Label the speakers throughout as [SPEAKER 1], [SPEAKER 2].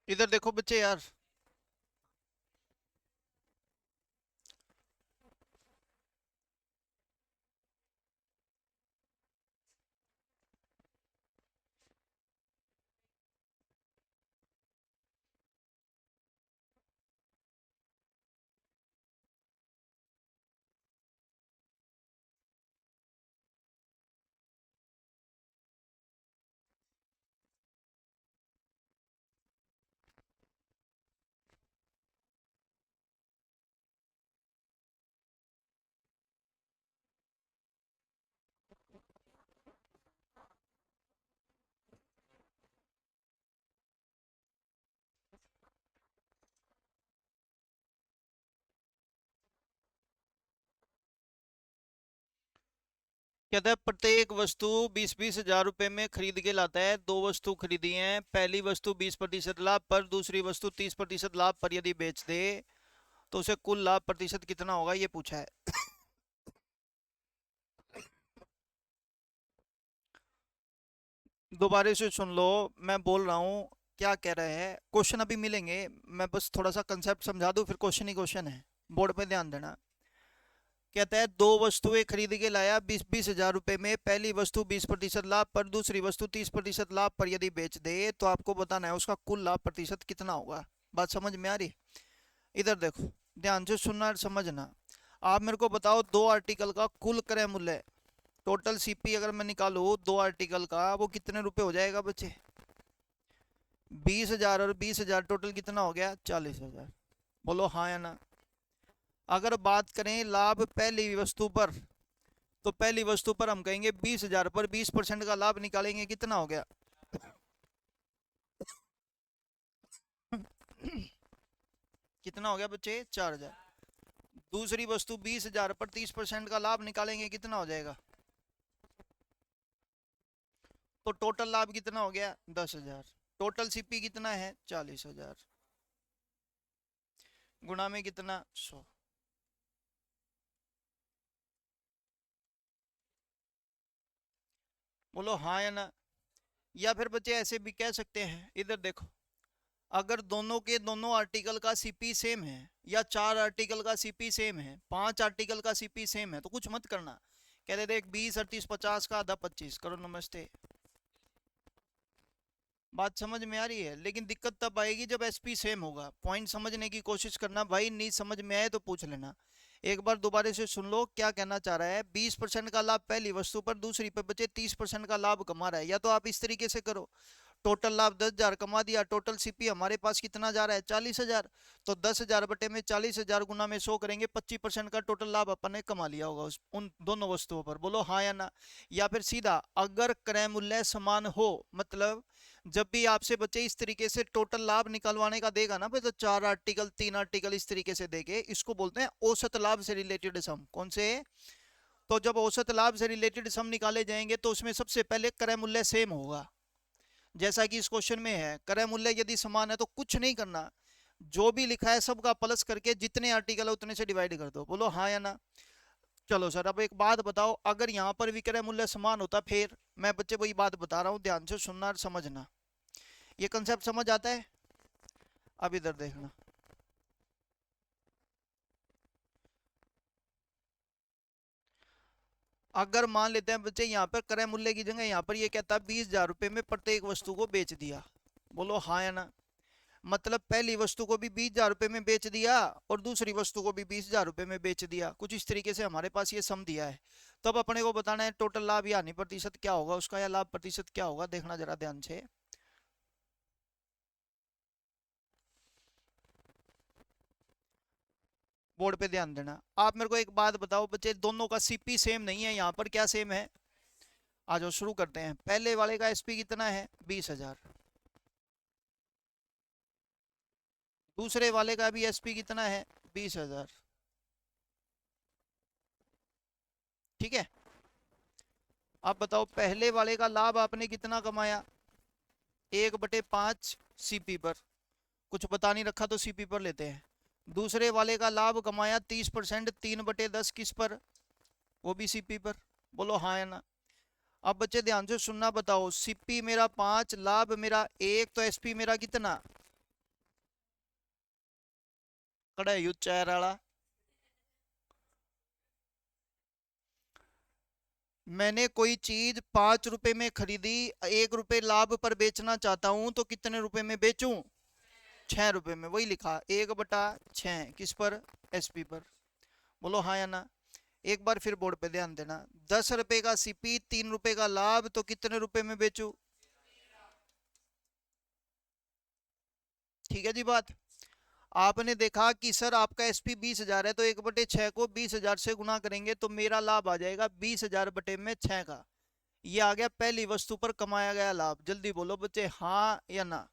[SPEAKER 1] इधर देखो बच्चे यार। कहता है प्रत्येक वस्तु 20-20 हजार रुपए में खरीद के लाता है। दो वस्तु खरीदी हैं, पहली वस्तु 20% लाभ पर, दूसरी वस्तु 30% लाभ पर यदि बेच दे तो उसे कुल लाभ प्रतिशत कितना होगा, ये पूछा है। दोबारा से सुन लो, मैं बोल रहा हूँ क्या कह रहे हैं। क्वेश्चन अभी मिलेंगे, मैं बस थोड़ा सा कंसेप्ट समझा दूं, फिर क्वेश्चन ही क्वेश्चन है। बोर्ड पे ध्यान देना। कहता है दो वस्तुएं खरीद के लाया 20-20 हजार रुपए में, पहली वस्तु 20% लाभ पर, दूसरी वस्तु 30% लाभ पर यदि बेच दे तो आपको बताना है उसका कुल लाभ प्रतिशत कितना होगा। बात समझ में आ रही? इधर देखो, ध्यान से सुनना और समझना। आप मेरे को बताओ, दो आर्टिकल का कुल क्रय मूल्य, टोटल सीपी अगर मैं निकालू दो आर्टिकल का, वो कितने रुपए हो जाएगा बच्चे? 20 हजार और 20 हजार, टोटल कितना हो गया? 40 हजार। बोलो हाँ या ना। अगर बात करें लाभ पहली वस्तु पर, तो पहली वस्तु पर हम कहेंगे 20 हजार पर 20% का लाभ निकालेंगे, कितना हो गया? कितना हो गया बच्चे? 4 हजार। दूसरी वस्तु 20 हजार पर 30% का लाभ निकालेंगे, कितना हो जाएगा? तो टोटल लाभ कितना हो गया? 10 हजार। टोटल सीपी कितना है? 40 हजार। गुणा में कितना? 100। बोलो हाँ या ना। या फिर बच्चे ऐसे भी कह सकते हैं, इधर देखो, अगर दोनों के दोनों आर्टिकल का सीपी सेम है, या चार आर्टिकल का सीपी सेम है, पांच आर्टिकल का सीपी सेम है, तो कुछ मत करना। कहते देख 20, 38, 50 का आधा 25 करो, नमस्ते। बात समझ में आ रही है? लेकिन दिक्कत तब आएगी जब एसपी सेम होगा। पॉइंट समझने की कोशिश करना भाई, नहीं समझ में आए तो पूछ लेना। एक बार दोबारा से सुन लो क्या कहना चाह रहा है। 20% का लाभ पहली वस्तु पर, दूसरी पर बचे 30% का लाभ कमा रहा है। या तो आप इस तरीके से करो, टोटल लाभ 10 हजार कमा दिया, टोटल सीपी हमारे पास कितना जा रहा है? 40 हजार। तो 10 हजार बटे में 40 हजार गुना में 100 करेंगे, 25% का टोटल लाभ अपन ने कमा लिया होगा उन दोनों वस्तुओं पर। बोलो हाँ या ना। या फिर सीधा, अगर क्रय मूल्य समान हो, मतलब जब भी आपसे बच्चे इस तरीके से टोटल लाभ निकलवाने का देगा ना भाई, तो चार आर्टिकल, तीन आर्टिकल इस तरीके से देके, इसको बोलते हैं औसत लाभ से रिलेटेड सम। कौन से? तो जब औसत लाभ से रिलेटेड सम निकाले जाएंगे तो उसमें सबसे पहले क्रय मूल्य सेम होगा। जैसा कि इस क्वेश्चन में है, क्रय मूल्य यदि समान है तो कुछ नहीं करना, जो भी लिखा है सबका प्लस करके जितने आर्टिकल है उतने से डिवाइड कर दो। बोलो हाँ या ना। चलो सर, अब एक बात बताओ, अगर यहाँ पर विक्रय मूल्य समान होता, फिर मैं बच्चे वही बात बता रहा हूँ, ध्यान से सुनना और समझना। ये कंसेप्ट समझ आता है? अब इधर देखना। अगर मान लेते हैं बच्चे, यहाँ पर क्रय मूल्य की जगह यहाँ पर ये कहता है 20 हजार रुपये में प्रत्येक वस्तु को बेच दिया। बोलो हाँ या ना। मतलब पहली वस्तु को भी 20 हजार रुपये में बेच दिया, और दूसरी वस्तु को भी 20 हजार रुपये में बेच दिया। कुछ इस तरीके से हमारे पास ये सम दिया है। तब अपने को बताना है टोटल लाभ या हानि प्रतिशत क्या होगा उसका, या लाभ प्रतिशत क्या होगा। देखना जरा ध्यान से, बोर्ड पे ध्यान देना। आप मेरे को एक बात बताओ बच्चे, दोनों का सीपी सेम नहीं है, यहाँ पर क्या सेम है? आ जाओ शुरू करते हैं। पहले वाले का एसपी कितना है? 20 हजार। दूसरे वाले का भी एसपी कितना है? 20 हजार। ठीक है। अब बताओ, पहले वाले का लाभ आपने कितना कमाया? 1/5 सीपी पर। कुछ बता नहीं रखा तो सीपी पर लेते हैं। दूसरे वाले का लाभ कमाया 30%, 3/10 किस पर? वो भी सीपी पर। बोलो हाँ या ना। अब बच्चे ध्यान से सुनना, बताओ सीपी मेरा 5, लाभ मेरा 1, तो एसपी मेरा कितना? कड़ा है युद्ध चायर वाला। मैंने कोई चीज 5 रुपए में खरीदी, 1 रुपए लाभ पर बेचना चाहता हूं तो कितने रुपए में बेचूं? 6 रुपए में। वही लिखा 1/6 किस पर? एसपी पर। बोलो हाँ या ना। एक बार फिर बोर्ड पे ध्यान देना। 10 रुपए का सीपी, 3 रुपए का लाभ, तो कितने रुपए में बेचूं? ठीक है जी बात। आपने देखा कि सर आपका एसपी 20,000 है, तो 1/6 को 20,000 से गुना करेंगे तो मेरा लाभ आ जाएगा 20,000 बटे में 6 का। ये आ गया पहली वस्तु पर कमाया गया लाभ। जल्दी बोलो बच्चे हाँ या ना।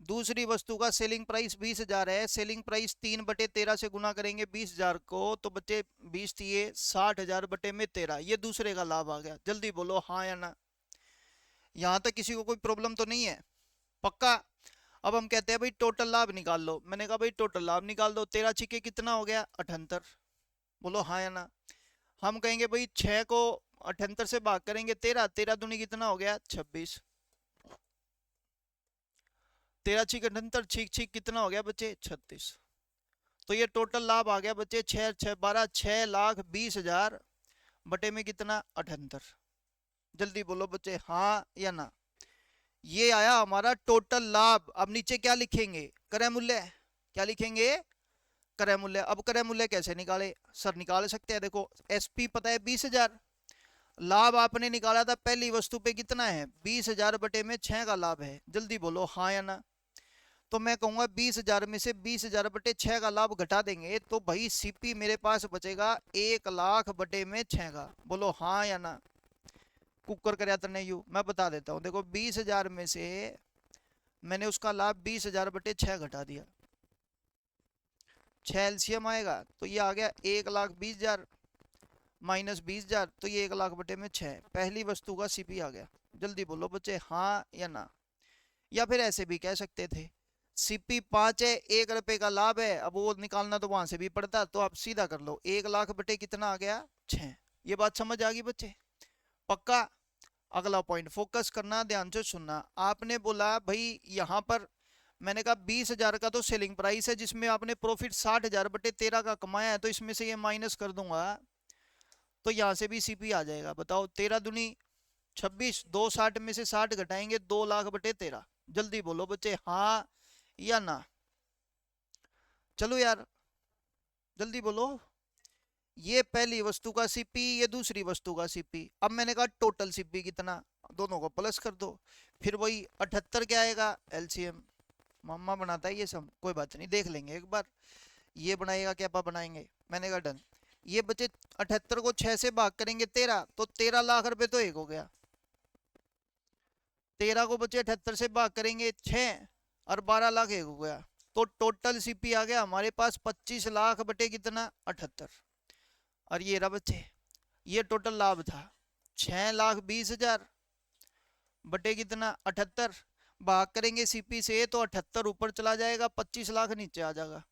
[SPEAKER 1] दूसरी वस्तु का सेलिंग प्राइस 20,000 है, सेलिंग प्राइस 3/13 से गुना करेंगे 20,000 को, तो बच्चे 20 दिए 60,000 बटे में 13, ये दूसरे का लाभ आ गया। जल्दी बोलो हाँ या ना। यहां तक किसी को कोई प्रॉब्लम तो नहीं है? पक्का। अब हम कहते हैं भाई टोटल लाभ निकाल लो। मैंने कहा भाई टोटल लाभ निकाल दो। 13 छिके कितना हो गया? 78। बोलो हाँ या ना। हम कहेंगे भाई 6 को 78 से भाग करेंगे 13, 13 दूनी कितना हो गया? 26। 13 छिक 78, छिक छिक कितना हो गया बच्चे? 36। तो ये टोटल लाभ आ गया बच्चे 6 6 12, 6,20,000 बटे में कितना? 78। जल्दी बोलो बच्चे हाँ या ना। ये आया हमारा टोटल लाभ। अब नीचे क्या लिखेंगे? क्रय मूल्य। क्या लिखेंगे? क्रय मूल्य। अब क्रय मूल्य कैसे निकाले? सर निकाल सकते हैं। देखो एसपी पता है 20,000, लाभ आपने निकाला था पहली वस्तु पे कितना है? 20,000 बटे में 6 का लाभ है। जल्दी बोलो हाँ या ना। तो मैं कहूंगा 20,000 में से 20,000 बटे 6 का लाभ घटा देंगे तो भाई सीपी मेरे पास बचेगा 1,00,000 बटे में 6 का। बोलो हाँ या ना। कुकर कर तने यू मैं बता देता हूँ। देखो 20,000 में से मैंने उसका लाभ 20,000 बटे 6 घटा दिया, 6 एलसीएम आएगा तो ये आ गया 1,20,000 माइनस 20,000, तो ये 1,00,000 बटे में 6 पहली वस्तु का सीपी आ गया। जल्दी बोलो बच्चे हाँ या ना। या फिर ऐसे भी कह सकते थे सीपी 5 है, 1 रुपए का लाभ है। अब वो निकालना तो वहां से भी पड़ता, तो आप सीधा कर लो 1,00,000 बटे कितना आ गया? 6। ये बात समझ आ गई बच्चे? पक्का। अगला पॉइंट फोकस करना, ध्यान से सुनना। आपने बोला भाई यहां पर मैंने कहा 20,000 का तो सेलिंग प्राइस है जिसमें आपने प्रॉफिट 60,000 बटे 13 का कमाया है, तो इसमें से ये माइनस कर दूंगा तो यहां से भी सीपी आ जाएगा। बताओ 13 दूनी 26, 260 में से 60 घटाएंगे 2,00,000 बटे 13। जल्दी बोलो बच्चे हाँ या ना। चलो यार जल्दी बोलो। ये पहली वस्तु का सीपी, ये दूसरी वस्तु का सीपी। अब मैंने कहा टोटल सीपी कितना, दोनों को प्लस कर दो। फिर वही 78 क्या आएगा? एलसीएम। मम्मा बनाता है ये सब, कोई बात नहीं देख लेंगे एक बार। ये बनाएगा क्या? पापा बनाएंगे। मैंने कहा डन। ये बचे 78 को 6 से भाग करेंगे 13, तो 13,00,000 रुपए तो एक हो गया। 13 को बचे 78 से भाग करेंगे 6 और 12,00,000 एक हो गया। तो टोटल सीपी आ गया हमारे पास 25,00,000 बटे कितना? 78। और ये रहा बच्चे, ये टोटल लाभ था 6,20,000 बटे कितना? 78। भाग करेंगे सीपी से तो 78 ऊपर चला जाएगा, 25,00,000 नीचे आ जाएगा।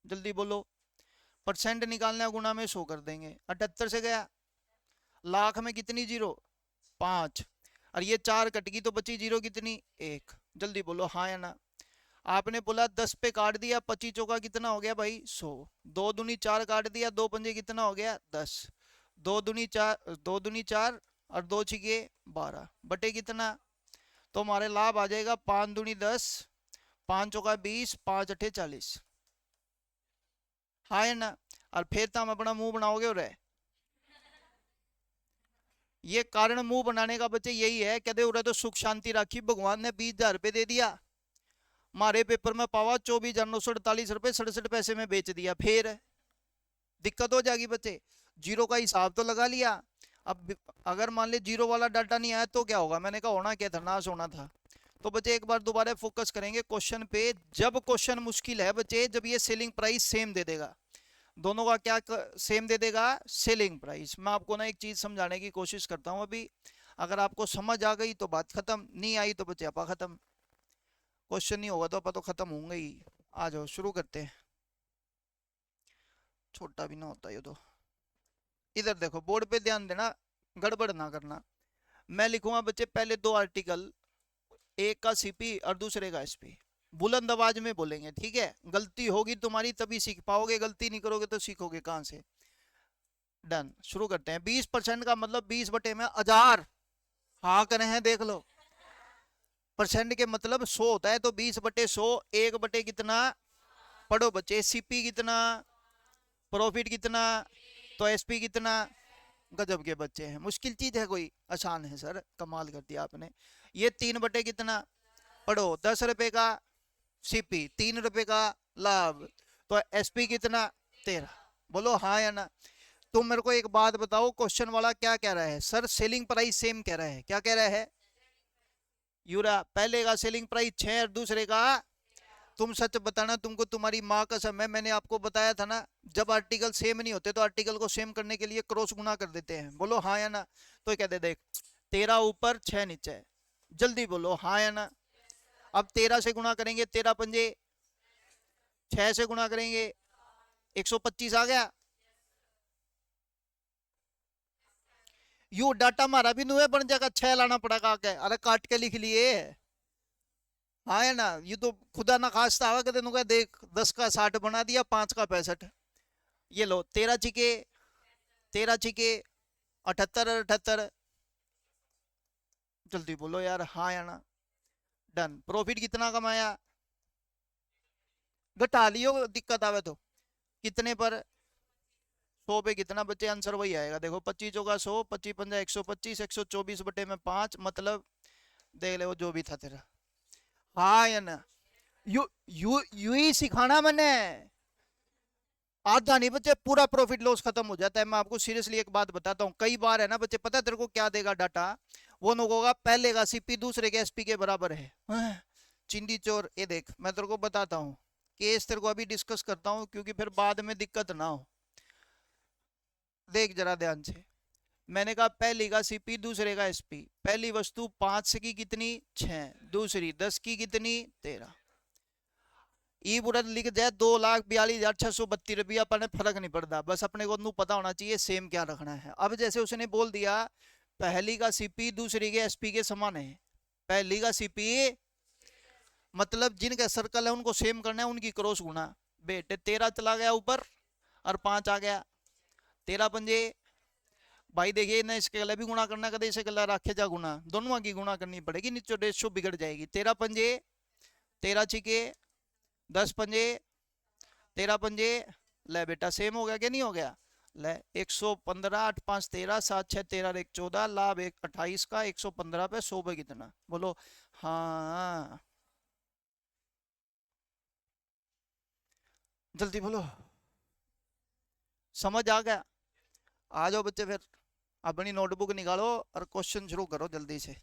[SPEAKER 1] जल्दी बोलो। परसेंट निकालना, गुना में 100 कर देंगे। 78 से गया, लाख में कितनी जीरो? 5। और ये 4 कट गई तो बची जीरो कितनी? 1। जल्दी बोलो हाँ या ना। आपने बोला 10 पे काट दिया, 25 चौका कितना हो गया भाई? 100। 2 दूनी 4 काट दिया, 2 पंजे कितना हो गया? 10। 2 दूनी 4, 2 दूनी 4 और 2 छिके 12 बटे कितना? तो हमारे लाभ आ जाएगा 5 दूनी 10, 5 चौका 20, 5 अठे 40। हाँ या ना। और फिर तो हम अपना मुंह बनाओगे और ये कारण मुंह बनाने का बच्चे यही है, कहते उरे तो सुख शांति राखी भगवान ने 20,000 रुपये दे दिया, मारे पेपर में पावा 24,948 रुपये 67 पैसे में बेच दिया, फिर दिक्कत हो जाएगी बच्चे। जीरो का हिसाब तो लगा लिया, अब अगर मान ले जीरो वाला डाटा नहीं आया तो क्या होगा? मैंने कहा होना क्या था? नाश होना था। तो बच्चे एक बार दोबारा फोकस करेंगे क्वेश्चन पे। जब क्वेश्चन मुश्किल है बच्चे, जब ये सेलिंग प्राइस सेम दे देगा, दोनों का क्या सेम दे देगा? Selling price. मैं आपको ना एक चीज समझाने की कोशिश करता हूँ अभी, अगर आपको समझ आ गई तो बात खत्म, नहीं आई तो बच्चे आपा खत्म। क्वेश्चन नहीं होगा तो आपा तो खत्म होंगे ही। आ जाओ शुरू करते हैं। छोटा भी ना होता ये तो। इधर देखो बोर्ड पे ध्यान देना, गड़बड़ ना करना। मैं लिखूंगा बच्चे पहले 2 आर्टिकल, एक का सीपी और दूसरे का एसपी। बुलंद आवाज में बोलेंगे, ठीक है? गलती होगी तुम्हारी तभी सीख पाओगे, गलती नहीं करोगे तो सीखोगे कहां से? डन, शुरू करते हैं। 20% का मतलब 20 बटे में 1000। हाँ करे हैं, देख लो। परसेंट के मतलब 100 होता है, तो 20 बटे 100, एक बटे कितना? पढ़ो बच्चे, सीपी कितना, प्रॉफिट कितना, तो एसपी कितना। गजब के बच्चे हैं, मुश्किल चीज है कोई? आसान है सर, कमाल कर दिया आपने। ये 3 बटे कितना? पढ़ो, 10 रुपए का सीपी, 3 रुपए का लाभ, तो एसपी कितना? 13। बोलो हाँ या ना। तुम मेरे को एक बात बताओ, क्वेश्चन वाला क्या कह रहा है? सर सेलिंग प्राइस सेम कह रहा है, क्या कह रहा है? यूरा, पहले का सेलिंग प्राइस 6 और दूसरे का। तुम सच बताना, तुमको तुम्हारी माँ कसम है, मैंने आपको बताया था ना, जब आर्टिकल सेम नहीं होते तो आर्टिकल को सेम करने के लिए क्रॉस गुना कर देते हैं। बोलो हाँ या ना। तो कहते देख, 13 ऊपर 6 नीचे है, जल्दी बोलो हाँ या ना। अब 13 से गुना करेंगे, 13 पंजे 6 से गुना करेंगे, 125 आ गया। यू डाटा मारा भी नुए बन जाएगा, 6 लाना पड़ेगा के, अरे काट के लिख लिए। हाँ है ना, ये तो खुदा ना खास्ता आवा कहते नुका, देख 10 का 60 बना दिया, 5 का 65। ये लो 13 चिके, 13 चिके 78 और 78। जल्दी बोलो यार हाँ या ना। डन। प्रॉफिट कितना कमाया? घटा लियो दिक्कत आवे तो। कितने पर? 100 पे कितना बच्चे? आंसर वही आएगा, देखो 25 होगा 100, 25 पंजा 125, 124 बटे में 5, मतलब देख ले वो जो भी था तेरा। हाँ या ना। यू यू यू ही सिखाना मैंने। आधा नहीं बच्चे, पूरा प्रॉफिट लॉस खत्म हो जाता है। मैं आपको सीरियसली एक बात बताता हूँ, कई बार है ना बच्चे, पता है तेरे को क्या देगा डाटा? वो नो होगा पहले का सीपी दूसरे के एसपी के बराबर है। चिंदी चोर, ये देख मैं तेरे को बताता हूँ, केस तेरे को अभी डिस्कस करता हूँ, क्योंकि फिर बाद में दिक्कत ना हो। देख जरा ध्यान से, मैंने कहा पहली का सीपी दूसरे का एसपी, पहली वस्तु 5 की कितनी? 6, दूसरी 10 की कितनी? 13। ई बुरा लिख जाए 2,42,632 रुपया, अपने फर्क नहीं पड़ता, बस अपने को नू पता होना चाहिए सेम क्या रखना है। अब जैसे उसने बोल दिया पहली का सीपी दूसरी के एसपी के समान है, पहली का सीपी मतलब जिनका सर्कल है उनको सेम करना है, उनकी क्रॉस गुना। बेटे 13 चला गया ऊपर और 5 आ गया, 13 पंजे। भाई देखिए ना, इसके गला भी गुणा करना, कदे इसे गला रखे जा गुना, दोनों की गुणा करनी पड़ेगी, नीचे रेशो बिगड़ जाएगी। 13 पंजे 13 छिके 10 पंजे 13 पंजे, ले बेटा सेम हो गया कि नहीं हो गया? ले 115, 8 5 13, 7 6 13, 1 14, लाभ 1 28 का, 115 पे 100 पे कितना? बोलो हाँ, जल्दी बोलो। समझ आ गया? आ जाओ बच्चे, फिर अपनी नोटबुक निकालो और क्वेश्चन शुरू करो जल्दी से।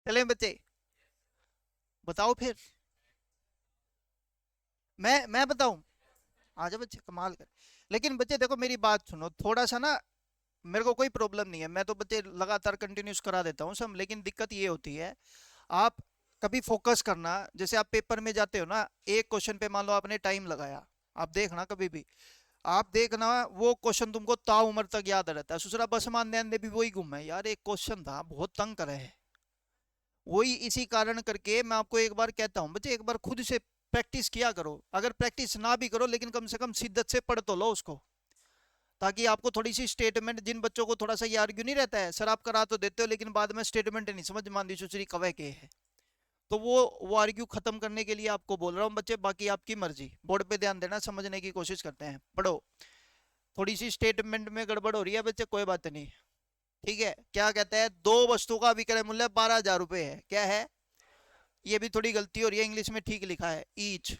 [SPEAKER 1] चलें बच्चे, बताओ फिर। मैं बताऊं? आ जाओ बच्चे, कमाल कर। लेकिन बच्चे देखो मेरी बात सुनो थोड़ा सा ना, मेरे को कोई प्रॉब्लम नहीं है, मैं तो बच्चे लगातार कंटिन्यूस करा देता हूँ सब, लेकिन दिक्कत ये होती है, आप कभी फोकस करना, जैसे आप पेपर में जाते हो ना, एक क्वेश्चन पे मान लो आपने टाइम लगाया, आप देखना कभी भी, आप देखना वो क्वेश्चन तुमको ताउम्र तक याद रहता है। दूसरा बस मान ध्यान दे भी वही गुम है यार, एक क्वेश्चन था बहुत तंग करे है, वही इसी कारण करके मैं आपको एक बार कहता हूँ बच्चे, एक बार खुद से प्रैक्टिस किया करो, अगर प्रैक्टिस ना भी करो लेकिन कम से कम शिद्दत से पढ़ तो लो उसको, ताकि आपको थोड़ी सी स्टेटमेंट, जिन बच्चों को थोड़ा सा ये आर्ग्यू नहीं रहता है सर आप करा तो देते हो लेकिन बाद में स्टेटमेंट नहीं समझ मानती सुचरी कवे के है, तो वो आर्ग्यू खत्म करने के लिए आपको बोल रहा हूँ बच्चे, बाकी आपकी मर्जी, बोर्ड पे ध्यान देना, समझने की कोशिश करते हैं, पढ़ो। थोड़ी सी स्टेटमेंट में गड़बड़ हो रही है बच्चे, कोई बात नहीं, ठीक है? क्या कहते हैं, दो वस्तु का विक्रय मूल्य 12,000 रुपए है, क्या है? ये भी थोड़ी गलती हो रही है, इंग्लिश में ठीक लिखा है ईच,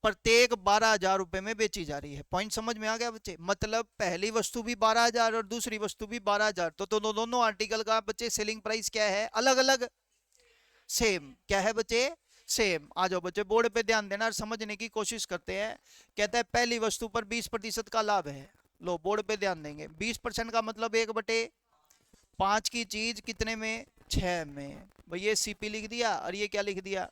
[SPEAKER 1] प्रत्येक 12,000 रुपए में बेची जा रही है। पॉइंट समझ में आ गया बच्चे? मतलब पहली वस्तु भी 12,000 और दूसरी वस्तु भी 12,000, तो दोनों आर्टिकल का बच्चे सेलिंग प्राइस क्या है? अलग अलग। सेम। क्या है बच्चे? सेम। आ जाओ बच्चे बोर्ड पे ध्यान देना और समझने की कोशिश करते हैं। कहता है पहली वस्तु पर 20% का लाभ है। लो बोर्ड पे ध्यान देंगे। 20% का मतलब 1/5 की चीज कितने में? 6 में। भाई ये सीपी लिख दिया और ये क्या लिख दिया?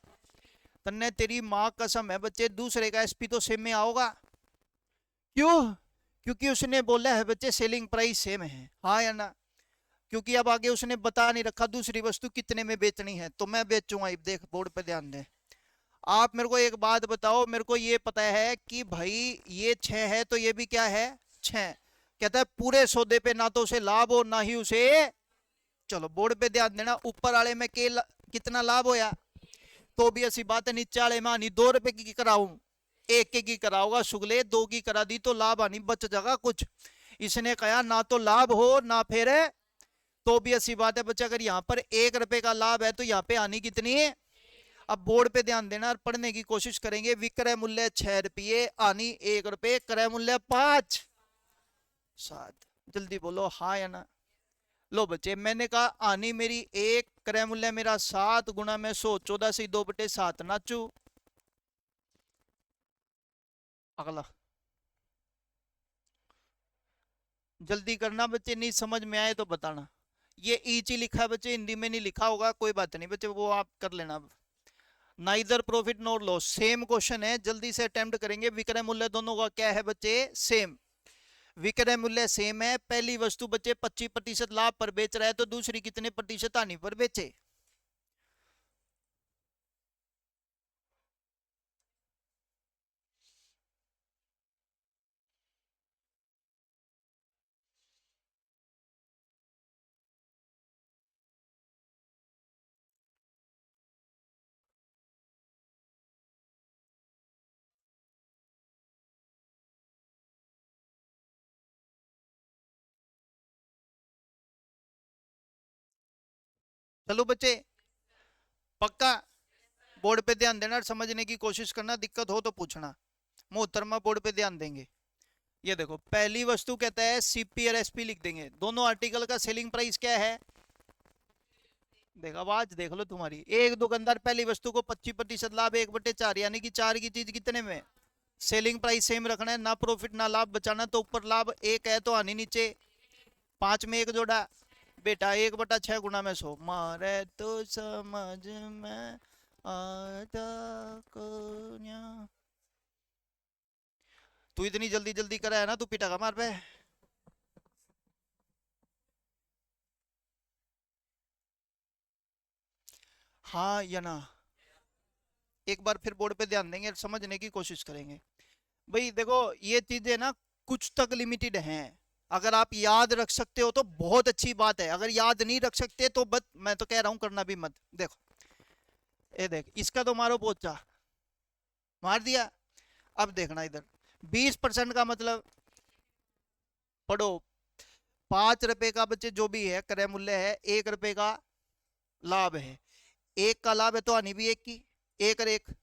[SPEAKER 1] तन्ने तेरी माँ कसम है बच्चे, दूसरे का एसपी तो सेम में आओगा। क्यों? क्योंकि उसने बोला है बच्चे सेलिंग प्राइस सेम है, हाँ या ना? क्योंकि अब आगे उसने बता नहीं रखा दूसरी वस्तु कितने में बेचनी है, तो मैं बेचूंगा। अब देख बोर्ड पे ध्यान दे। आप मेरे को एक बात बताओ, मेरे को ये पता है कि भाई ये 6 है तो ये भी क्या है? 6। कहता है पूरे सौदे पे ना तो उसे लाभ हो ना ही उसे। चलो बोर्ड पे ध्यान देना, ऊपर वाले में कितना लाभ होया? तो भी ऐसी बात है, नीचे वाले में आनी 2 रुपए की कराऊं, एक की कराऊंगा शुगले, 2 की करा दी तो लाभ आनी बच जाएगा कुछ। इसने कहा ना तो लाभ हो ना फिर है। तो भी ऐसी बात है बच्चा, अगर यहाँ पर 1 रुपए का लाभ है तो यहाँ पे आनी कितनी है? अब बोर्ड पे ध्यान देना और पढ़ने की कोशिश करेंगे। विक्रय मूल्य 6 रुपये, आनी 1 रुपए, क्रय मूल्य 5 7। जल्दी बोलो हाँ या ना? लो बच्चे मैंने कहा आनी मेरी 1, क्रय मूल्य मेरा 7 गुणा में 100, 14 से 2/7 नाचू। अगला जल्दी करना बच्चे, नहीं समझ में आए तो बताना। ये ईच ही लिखा है बच्चे, हिंदी में नहीं लिखा होगा, कोई बात नहीं बच्चे, वो आप कर लेना। Neither profit nor loss, same question है, जल्दी से अटेम्प्ट करेंगे। विक्रय मूल्य दोनों का क्या है बच्चे? सेम। विक्रय मूल्य सेम है, पहली वस्तु बच्चे 25% लाभ पर बेच रहा है तो दूसरी कितने प्रतिशत हानि पर बेचे? चलो बच्चे पक्का बोर्ड पे ध्यान देना और समझने की कोशिश करना, दिक्कत हो तो पूछना। मोहतरमा बोर्ड पे ध्यान देंगे। ये देखो पहली वस्तु कहता है सीपी और एसपी लिख देंगे, दोनों आर्टिकल का सेलिंग प्राइस क्या है? देख आवाज देख लो तुम्हारी। एक दुकानदार पहली वस्तु को 25% लाभ 1/4, यानी कि 4 की चीज कितने में? सेलिंग प्राइस सेम रखना है, ना प्रॉफिट ना लाभ बचाना। तो ऊपर लाभ 1 है तो आनी नीचे 5 में 1 जोड़ा बेटा, 1/6 गुना में 100 मारे तो समझ में आता को न्या। तू इतनी जल्दी जल्दी करा है ना, तू पिटा का मार पे। हाँ या ना? एक बार फिर बोर्ड पे ध्यान देंगे, समझने की कोशिश करेंगे। भाई देखो ये चीजें ना कुछ तक लिमिटेड हैं। अगर आप याद रख सकते हो तो बहुत अच्छी बात है, अगर याद नहीं रख सकते तो बस मैं तो कह रहा हूं करना भी मत। देखो ये देख, इसका तो मारो पोचा, मार दिया। अब देखना इधर, 20% का मतलब पढ़ो, 5 रुपए का बच्चे जो भी है क्रय मूल्य है, 1 रुपए का लाभ है। 1 का लाभ है तो हानि भी 1 की, 1 और 1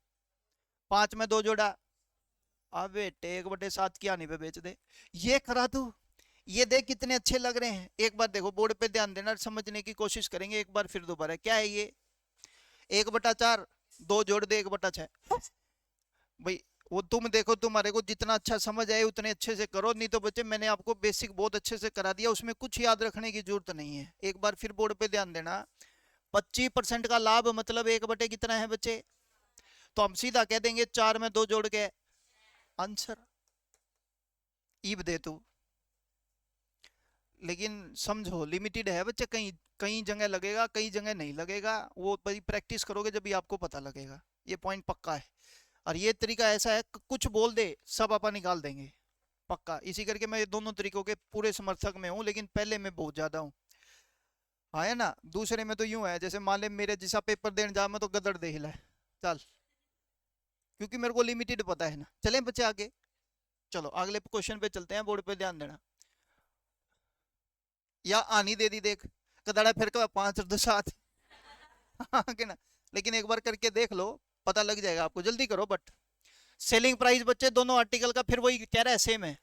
[SPEAKER 1] 5 में 2 जोड़ा। अब बेटे 1/7 की हानि पे बेच दे। ये करा तू, ये देख कितने अच्छे लग रहे हैं। एक बार देखो बोर्ड पे ध्यान देना, समझने की कोशिश करेंगे एक बार फिर दोबारा। क्या है ये? 1/4, 2 जोड़ दे 1/6। भाई वो तुम देखो, तुम्हारे को जितना अच्छा समझ आए उतने अच्छे से करो, नहीं तो बच्चे मैंने आपको बेसिक बहुत अच्छे से करा दिया, उसमें कुछ याद रखने की जरूरत नहीं है। एक बार फिर बोर्ड पे ध्यान देना। 25% का लाभ मतलब 1 बटे कितना है बच्चे? तो हम सीधा कह देंगे 4 में 2 जोड़ के आंसर। ईब दे तू, लेकिन समझो लिमिटेड है बच्चे, कहीं कहीं जगह लगेगा कहीं जगह नहीं लगेगा, वो भाई प्रैक्टिस करोगे जब भी आपको पता लगेगा। ये पॉइंट पक्का है। और ये तरीका ऐसा है कुछ बोल दे सब आपा निकाल देंगे पक्का। इसी करके मैं ये दोनों तरीकों के पूरे समर्थक में हूँ, लेकिन पहले में बहुत ज्यादा हूँ। हाँ है ना? दूसरे में तो यूं है जैसे मान ले मेरे जैसा पेपर देने जा मैं तो गदड़ दे हिला है। चल, क्योंकि मेरे को लिमिटेड पता है ना। चलें बच्चे आगे, चलो अगले क्वेश्चन पे चलते हैं, बोर्ड पे ध्यान देना। या आनी दे दी देख, कदड़ा फिर का 5 और 2 7। हाँ कि ना? लेकिन एक बार करके देख लो, पता लग जाएगा आपको, जल्दी करो। बट सेलिंग प्राइस बच्चे दोनों आर्टिकल का फिर वही कह रहा है सेम है।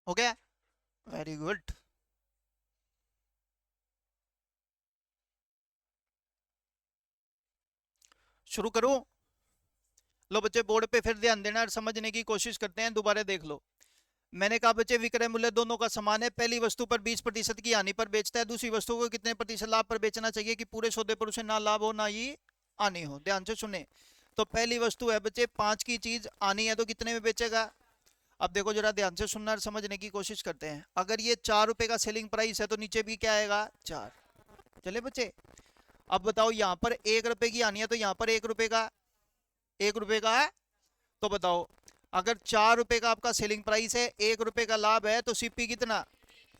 [SPEAKER 1] हो गया? Very good. शुरू करूं? लो बच्चे, बोर्ड पे फिर ध्यान देना और समझने की कोशिश करते हैं। दोबारा देख लो। मैंने कहा बच्चे विक्रय मूल्य दोनों का समान है। पहली वस्तु पर 20% की हानि पर बेचता है, दूसरी वस्तु को कितने प्रतिशत लाभ पर बेचना चाहिए कि पूरे सौदे पर उसे ना लाभ हो ना ही हानि हो। ध्यान से सुने। तो पहली वस्तु है बच्चे 5 की चीज, आनी है तो कितने में बेचेगा? अब देखो जरा ध्यान से सुनना और समझने की कोशिश करते हैं। अगर ये 4 रुपए का सेलिंग प्राइस है तो नीचे भी क्या आएगा? 4। चले बच्चे, अब बताओ यहाँ पर 1 रुपए की आनी है तो यहाँ पर 1 रुपए का, 1 रुपए का है। तो बताओ, अगर 4 रुपए का आपका सेलिंग प्राइस है, 1 रुपए का लाभ है, तो सीपी कितना?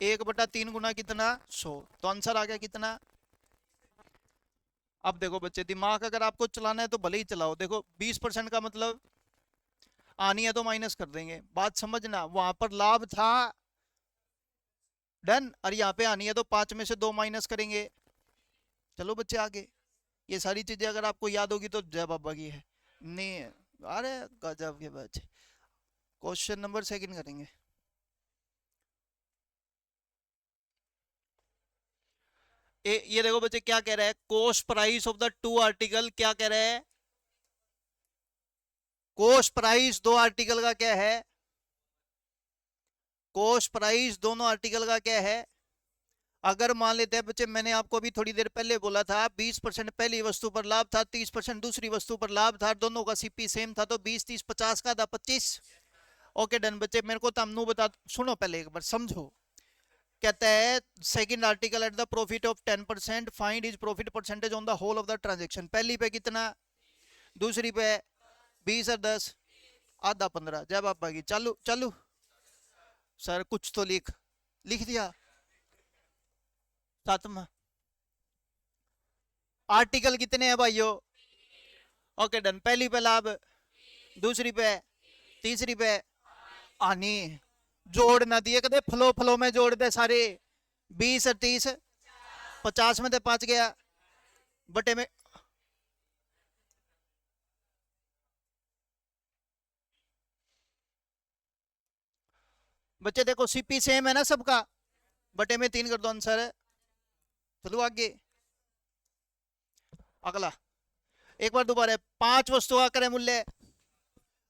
[SPEAKER 1] 1/3 गुना कितना? 100। तो आंसर आ गया कितना? अब देखो बच्चे, दिमाग अगर आपको चलाना है तो भले ही चलाओ। देखो 20% का मतलब आनी है तो माइनस कर देंगे। बात समझना, वहां पर लाभ था, डन, और यहाँ पे आनी है तो 5 में से 2 माइनस करेंगे। चलो बच्चे आगे। ये सारी चीजें अगर आपको याद होगी तो जय बाबा की है। नहीं, अरे गजब के बच्चे। क्वेश्चन नंबर सेकंड करेंगे। ये देखो बच्चे क्या कह रहा है, coast price of the two article. क्या कह रहा है? कोस्ट प्राइस दो आर्टिकल का क्या है? कोस्ट प्राइस दोनों आर्टिकल का क्या है? अगर मान लेते हैं बच्चे, मैंने आपको अभी थोड़ी देर पहले बोला था 20% पहली वस्तु पर लाभ था, 30% दूसरी वस्तु पर लाभ था, दोनों का सीपी सेम था, तो 20 30 50 का था 25। ओके डन बच्चे, मेरे को तमनु बता, सुनो पहले एक बार समझो। कहता है second article, at the profit of 10% find is profit percentage on the whole of the transaction. पहली पे कितना? दूसरी पे 20 और 10, आधा 15। जय बाबा की। चालू चालू। सर कुछ तो लिख, लिख दिया। सातवा आर्टिकल कितने हैं भाइयों? Okay done. पहली पे लाभ, दूसरी पे, तीसरी पे आनी। जोड़ ना दिए कदे, फ्लो फ्लो में जोड़ दे सारे। 20 और 30, 50 में तो 5 गया बटे में। बच्चे देखो सीपी सेम है ना सबका, बटे में 3 कर दो, आंसर है। चलो आगे। अगला एक बार दोबारा, 5 वस्तुओं का क्रय मूल्य।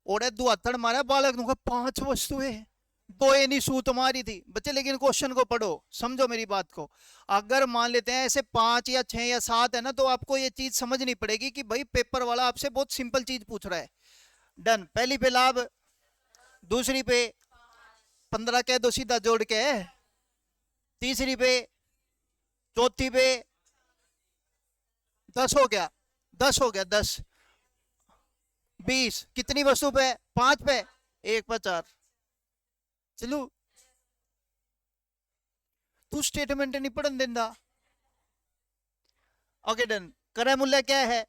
[SPEAKER 1] ओरे दुआतड़ मारा बालक नु, 5 वस्तुएं, दो ये नहीं सूत मारी थी बच्चे। लेकिन क्वेश्चन को पढ़ो, समझो मेरी बात को। अगर मान लेते हैं ऐसे 5 या 6 या 7 है ना, तो आपको ये चीज समझनी पड़ेगी कि भाई पेपर वाला आपसे बहुत सिंपल चीज पूछ रहा है। डन। पहली पे लाभ, दूसरी पे 15 कह दो सीधा जोड़ के, तीसरी पे, चौथी पे 10 हो गया, 10 हो गया, 10 20 कितनी वस्तु पे? 5 पे, 1 पर 4। चलो, तू स्टेटमेंट नहीं पढ़न देता। Okay done. क्रय मूल्य क्या है?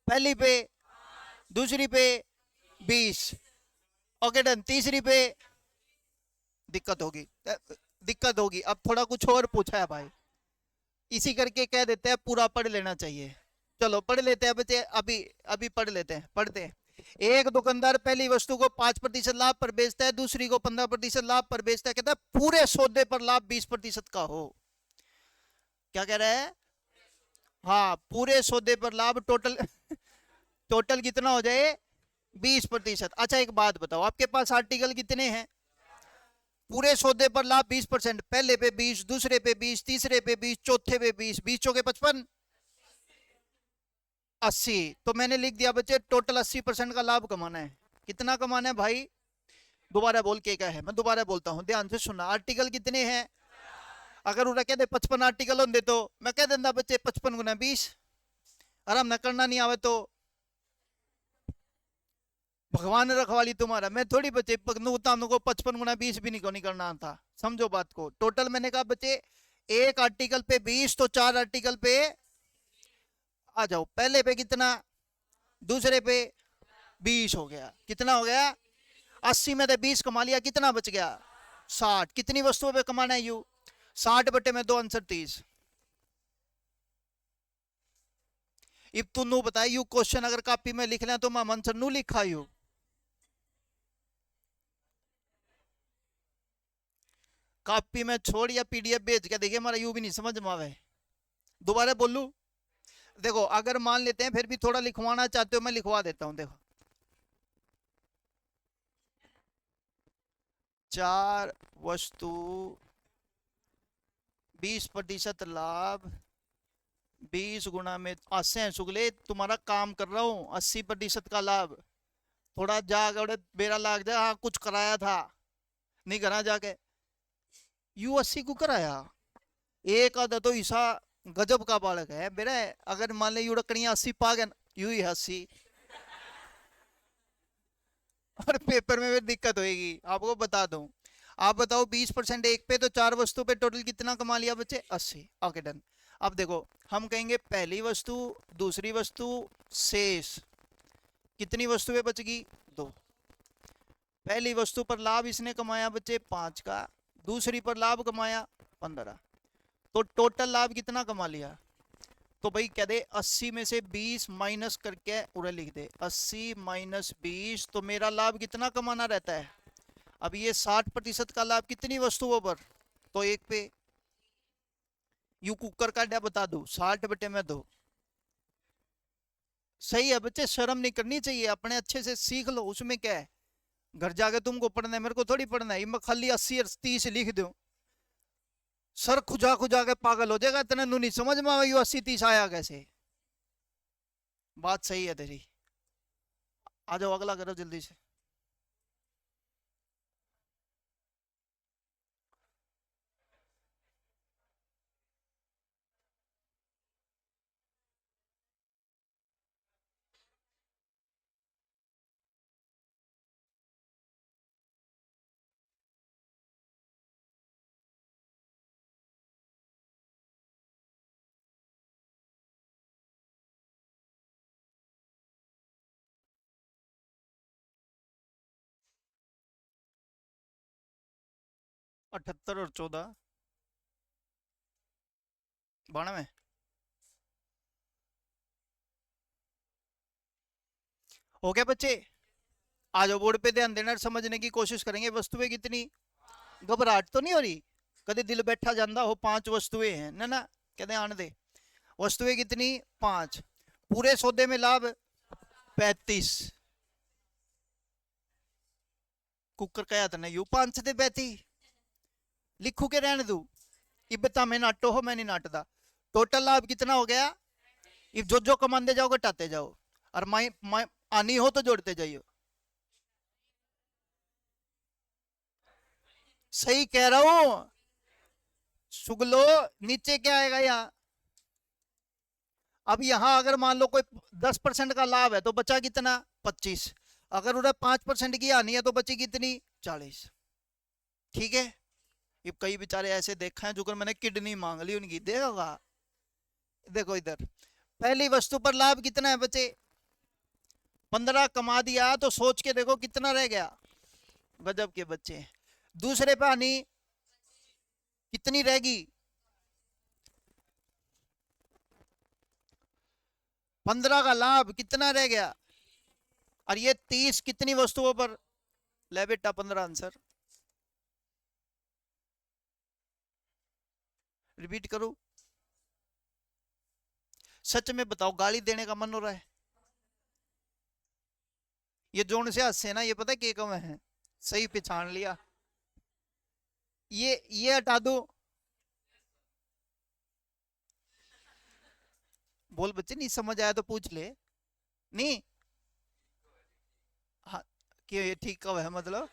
[SPEAKER 1] पहली पे, दूसरी पे 20। Okay done. तीसरी पे दिक्कत होगी, दिक्कत होगी। अब थोड़ा कुछ और पूछा है भाई, इसी करके कह देते हैं पूरा पढ़ लेना चाहिए। चलो पढ़ लेते हैं बच्चे, अभी अभी पढ़ लेते हैं, पढ़ते हैं। एक दुकानदार पहली वस्तु को 5% लाभ पर बेचता है, दूसरी को 15% लाभ पर बेचता है। कहता है पूरे सौदे पर लाभ 20% का हो। क्या कह रहा है? हाँ, पूरे सौदे पर लाभ टोटल टोटल कितना हो जाए? 20%। अच्छा एक बात बताओ, आपके पास आर्टिकल कितने हैं? पूरे सौदे पर लाभ 20%, पहले पे 20, दूसरे पे 20, तीसरे पे 20, चौथे पे 20, 20 चौके 55, 80। तो मैंने लिख दिया बच्चे टोटल 80% का लाभ कमाना है। कितना कमाना है भाई? दोबारा बोल के क्या है, मैं दोबारा बोलता हूं, ध्यान से सुनना। आर्टिकल कितने हैं? अगर उन्हें कहते 55 आर्टिकल होंगे तो मैं कह देता बच्चे 55 गुना 20। आराम न करना नहीं आवे तो भगवान रखवाली तुम्हारा। मैं थोड़ी बच्चे पकनूता को 55 गुना 20 भी नहीं करना था। समझो बात को। टोटल मैंने कहा बच्चे एक आर्टिकल पे 20, तो 4 आर्टिकल पे आ जाओ। पहले पे कितना, दूसरे पे 20 हो गया। कितना हो गया? 80 में से 20 कमा लिया, कितना बच गया? 60। कितनी वस्तुओं पे कमाना है यू? 60 बटे में 2, आंसर 30। इब तू नू बताए यू क्वेश्चन अगर कॉपी में लिख लें तो मैं आंसर नू लिखा यू। कॉपी में छोड़ या पीडीएफ भेज के देखिए, हमारा यू भी नहीं समझ में आवे। दोबारा बोलूं? देखो अगर मान लेते हैं फिर भी थोड़ा लिखवाना चाहते हो, मैं लिखवा देता हूं। देखो, 4 वस्तु 20% लाभ, 20 गुना में 80 है। शुक्ले तुम्हारा काम कर रहा हूँ, 80% का लाभ। थोड़ा जाकर बेरा लाग जाए, हाँ कुछ कराया था, नहीं करा जाके यू 80 को कराया। एक आधा तो ईसा गजब का बालक है बेरा। अगर मान ले युड़कणिया 80 पा गया, यू ही 80, और पेपर में भी दिक्कत होगी। आपको बता दूं, आप बताओ 20% एक पे तो 4 वस्तु पे टोटल कितना कमा लिया बच्चे? 80। Okay done. अब देखो हम कहेंगे पहली वस्तु, दूसरी वस्तु, शेष कितनी वस्तुएं बच गई? 2। पहली वस्तु पर लाभ इसने कमाया बच्चे 5 का, दूसरी पर लाभ कमाया 15, तो टोटल लाभ कितना कमा लिया? तो भाई कह दे 80 में से 20 माइनस करके उड़े लिख दे, 80 माइनस 20, तो मेरा लाभ कितना कमाना रहता है? अब ये 60% का लाभ कितनी वस्तुओं पर? तो एक पे। यू कुकर का डा बता दू, 60 बटे में 2। सही है बच्चे, शर्म नहीं करनी चाहिए, अपने अच्छे से सीख लो, उसमें क्या है। घर जाके तुमको पढ़ना है, मेरे को थोड़ी पढ़ना है। मैं खाली 80 और 30 लिख दूं, सर खुजा खुजा के पागल हो जाएगा। इतने नू नहीं समझ में आया 80 30 आया कैसे। बात सही है तेरी। आ जाओ अगला करो जल्दी से। अठहत्तर और 14 92। हो गया बच्चे? आ जाओ बोर्ड पे, ध्यान देना, समझने की कोशिश करेंगे। वस्तुएं कितनी? घबराहट तो नहीं हो रही? कदे दिल बैठा जाता हो, 5 वस्तुएं हैं ना ना, कहते आने दे। वस्तुएं कितनी? 5। पूरे सौदे में लाभ 35। कुकर कहा था ना यू 5 से 35 लिखू के रहने दू। इब बता मैं नाटो हो, मैं नहीं नाटदा। टोटल लाभ कितना हो गया? इब जो जो कमाते जाओ घटाते जाओ, और माई आनी हो तो जोड़ते जाइयो। सही कह रहा हूं सुगलो। नीचे क्या आएगा यहाँ? अब यहां अगर मान लो कोई 10% का लाभ है तो बचा कितना? 25। अगर उन्हें 5% की आनी है तो बची कितनी? 40। ठीक है। ये कई बेचारे ऐसे देखा है जो मैंने किडनी मांग ली उनकी, देखोगा। देखो इधर, पहली वस्तु पर लाभ कितना है बच्चे? 15 कमा दिया, तो सोच के देखो कितना रह गया। गजब के बच्चे। दूसरे पे आनी कितनी रहेगी? 15 का लाभ कितना रह गया? और ये 30 कितनी वस्तुओं पर? ले बेटा 15 आंसर। रिपीट करूं? सच में बताओ, गाली देने का मन हो रहा है? ये जोन से हंसे ना, ये पता है के कम है। सही पहचान लिया। ये हटा दो। बोल बच्चे, नहीं समझ आया तो पूछ ले। नहीं, हाँ, कि ये ठीक कब है मतलब?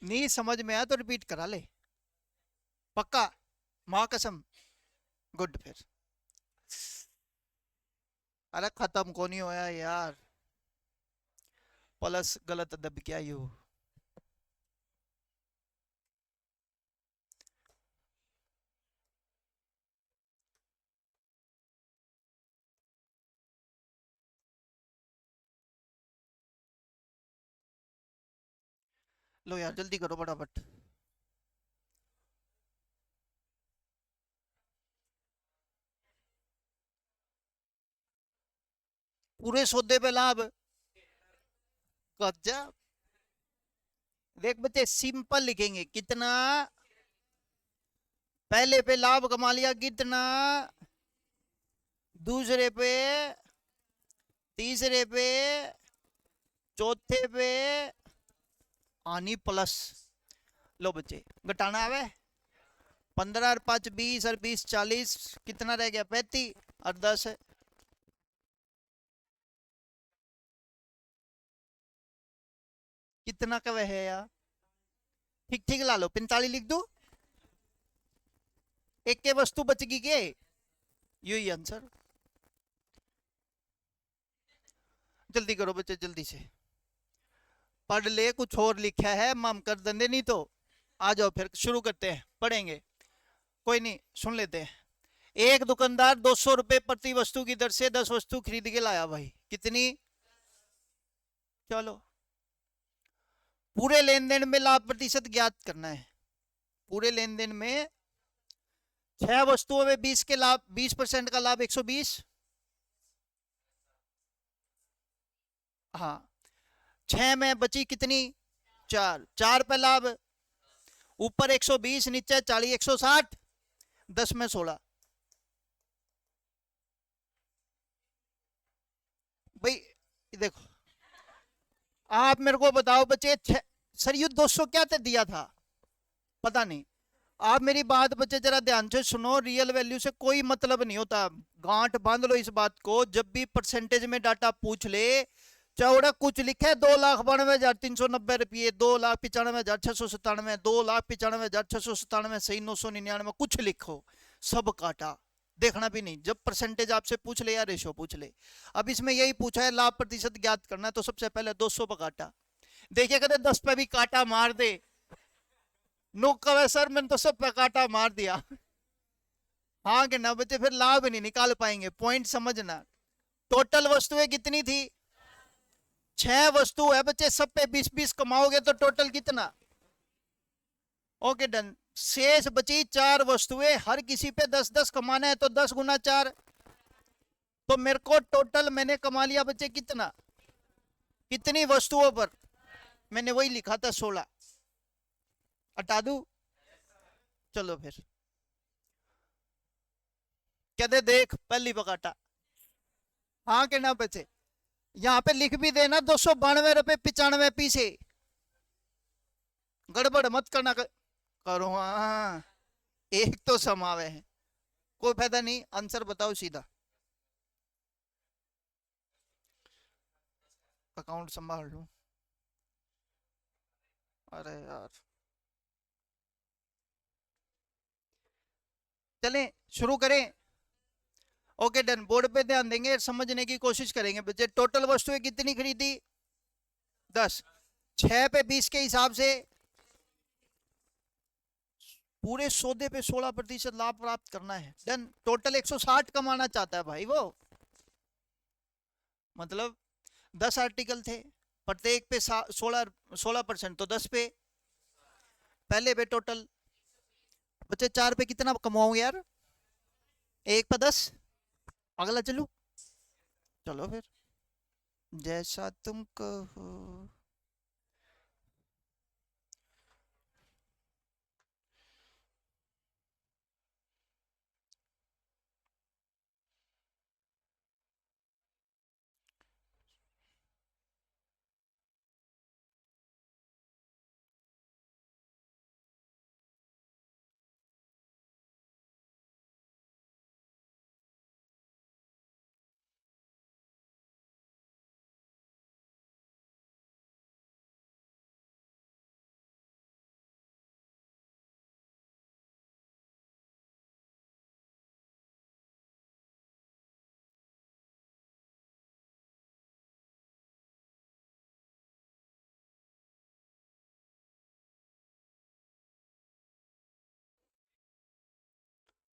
[SPEAKER 1] नहीं समझ में आया तो रिपीट करा ले। पक्का? माँ कसम। गुड फिर। अरे खत्म को नहीं होया यार। प्लस गलत दब क्या यू? लो यार जल्दी करो फटाफट। पूरे सौदे पे लाभ। गजब। देख बच्चे सिंपल लिखेंगे, कितना, पहले पे लाभ कमा लिया कितना, दूसरे पे, तीसरे पे, चौथे पे आनी प्लस। लो बच्चे घटाना आवे, 15 और 5 20 और 20 40, कितना रह गया 35 और 10 है, कितना का वह है यार, ठीक ठीक ला लो, 45 लिख दो, एक के वस्तु बचगी के, यही आंसर। जल्दी करो बच्चे जल्दी से, पढ़ ले, कुछ और लिखा है मम कर देंगे नहीं तो। आ जाओ फिर शुरू करते हैं, पढ़ेंगे, कोई नहीं सुन लेते हैं। एक दुकानदार 200 रुपए प्रति वस्तु की दर से 10 वस्तु खरीद के लाया भाई, कितनी, चलो पूरे लेन देन में लाभ प्रतिशत ज्ञात करना है। पूरे लेन देन में 6 वस्तुओं में 20 के लाभ, 20% का लाभ 120, हाँ 6 में बची कितनी, 4, 4 पे लाभ, ऊपर 120 नीचे 40, 160, 10 में 16। भाई देखो, आप मेरे को बताओ बच्चे, सर ये 200 क्या दिया था, पता नहीं। आप मेरी बात बच्चे जरा ध्यान से सुनो, रियल वैल्यू से कोई मतलब नहीं होता, गांठ बांध लो इस बात को, जब भी परसेंटेज में डाटा पूछ ले, चौड़ा कुछ लिखे 2,92,390 रुपये, 2,95,697, 2,95,697, सही 999, कुछ लिखो, सब काटा, देखना भी नहीं, जब परसेंटेज आपसे पूछ ले या रेशो पूछ ले। अब इसमें यही पूछा है लाभ प्रतिशत ज्ञात करना है, तो सबसे पहले 200 पर काटा, देखिए कहते 10 पे भी काटा मार दे, नो कवे सर मैंने तो सब पे काटा मार दिया। हाँ कि ना बच्चे, फिर लाभ नहीं निकाल पाएंगे, पॉइंट समझना। टोटल वस्तुएं कितनी थी, 6 वस्तु है बच्चे, सब पे 20-20 कमाओगे तो टोटल कितना, ओके डन। शेष बची 4 वस्तुएं, हर किसी पे 10-10 कमाना है, तो 10 गुना 4, तो मेरे को टोटल मैंने कमा लिया बच्चे कितना, कितनी वस्तुओं पर, मैंने वही लिखा था 16, हटा दू, चलो फिर कहते देख पहली पकाटा, हाँ के ना बचे, यहाँ पे लिख भी देना 292 रुपये 95 पैसे, गड़बड़ मत करना करो, हाँ एक तो समावे है, कोई फायदा नहीं, आंसर बताओ सीधा, अकाउंट संभाल लूं, अरे यार, चलें शुरू करें, ओके डन। बोर्ड पे ध्यान देंगे, समझने की कोशिश करेंगे बच्चे। टोटल वस्तुएं कितनी खरीदी, 10, 6 पे 20 के हिसाब से, पूरे सौदे पे 16% लाभ प्राप्त करना है, डन। टोटल 160 कमाना चाहता है भाई वो, मतलब 10 आर्टिकल थे, प्रत्येक पे 16% तो 10 पे, पहले पे टोटल बच्चे 4 पे कितना कमाओगे यार, एक पे 10, अगला चलो, चलो फिर जैसा तुम कहो।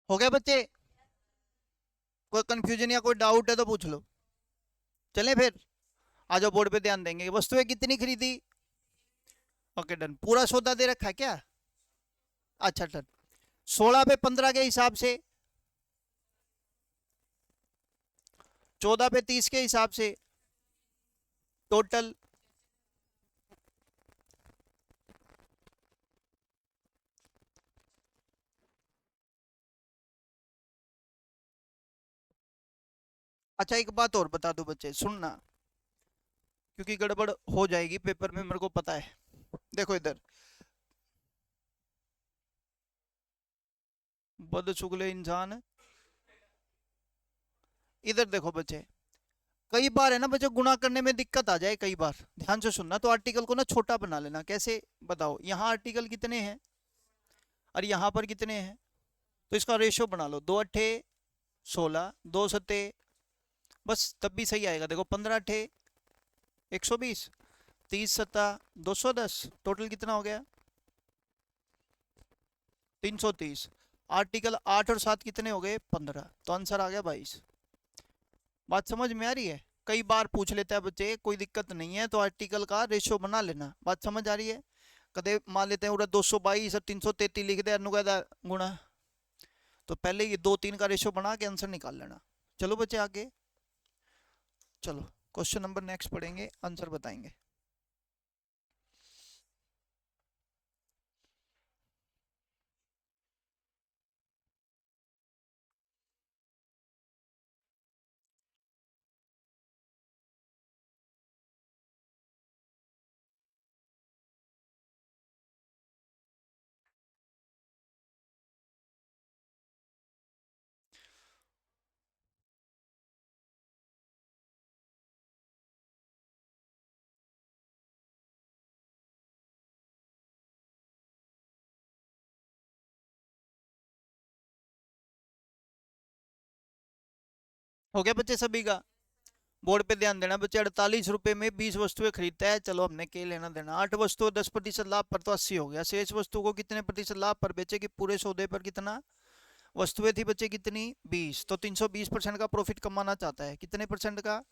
[SPEAKER 1] हो गया बच्चे, कोई कंफ्यूजन या कोई डाउट है तो पूछ लो, चलें फिर, आ जाओ बोर्ड पे ध्यान देंगे। वस्तुएं कितनी खरीदी, ओके डन। पूरा सौदा दे रखा है क्या, अच्छा डन। 16 पे 15 के हिसाब से, 14 पे 30 के हिसाब से, टोटल अच्छा एक बात और बता दो बच्चे, सुनना, क्योंकि गड़बड़ हो जाएगी पेपर में मेरे को पता है। देखो इधर, बदशुगले इंसान, इधर देखो बच्चे, कई बार है ना बच्चे गुणा करने में दिक्कत आ जाए कई बार। ध्यान से सुनना, तो आर्टिकल को ना छोटा बना लेना। कैसे बताओ, यहाँ आर्टिकल कितने हैं और यहाँ पर कितने हैं, तो इसका रेशो बना लो, 2 अट्ठे 16, 2 सत्ते, बस तब भी सही आएगा। देखो 15 अट्ठे 120, 30 सत्ता 210, टोटल कितना हो गया 330। आर्टिकल 8 और 7 कितने हो गए 15, तो आंसर आ गया 22। बात समझ में आ रही है? कई बार पूछ लेता है बच्चे, कोई दिक्कत नहीं है, तो आर्टिकल का रेशो बना लेना। बात समझ आ रही है? कदे मान लेते हैं उरा 222 और 333 लिख दे अनुगदा गुणा, तो पहले ये 2 3 का रेशो बना के आंसर निकाल लेना। चलो बच्चे आगे चलो, क्वेश्चन नंबर नेक्स्ट पढ़ेंगे, आंसर बताएंगे। हो गया बच्चे सभी का? बोर्ड पे ध्यान देना बच्चे, 48 रुपए में 20 वस्तुएं खरीदता है। चलो हमने के लेना देना, 8 वस्तुओं 10% लाभ पर, तो 80 हो गया। शेष वस्तु को कितने प्रतिशत लाभ पर बेचे कि पूरे सौदे पर कितना वस्तुएं थी बच्चे, कितनी 20, तो 320% का प्रॉफिट कमाना चाहता है। कितने परसेंट का?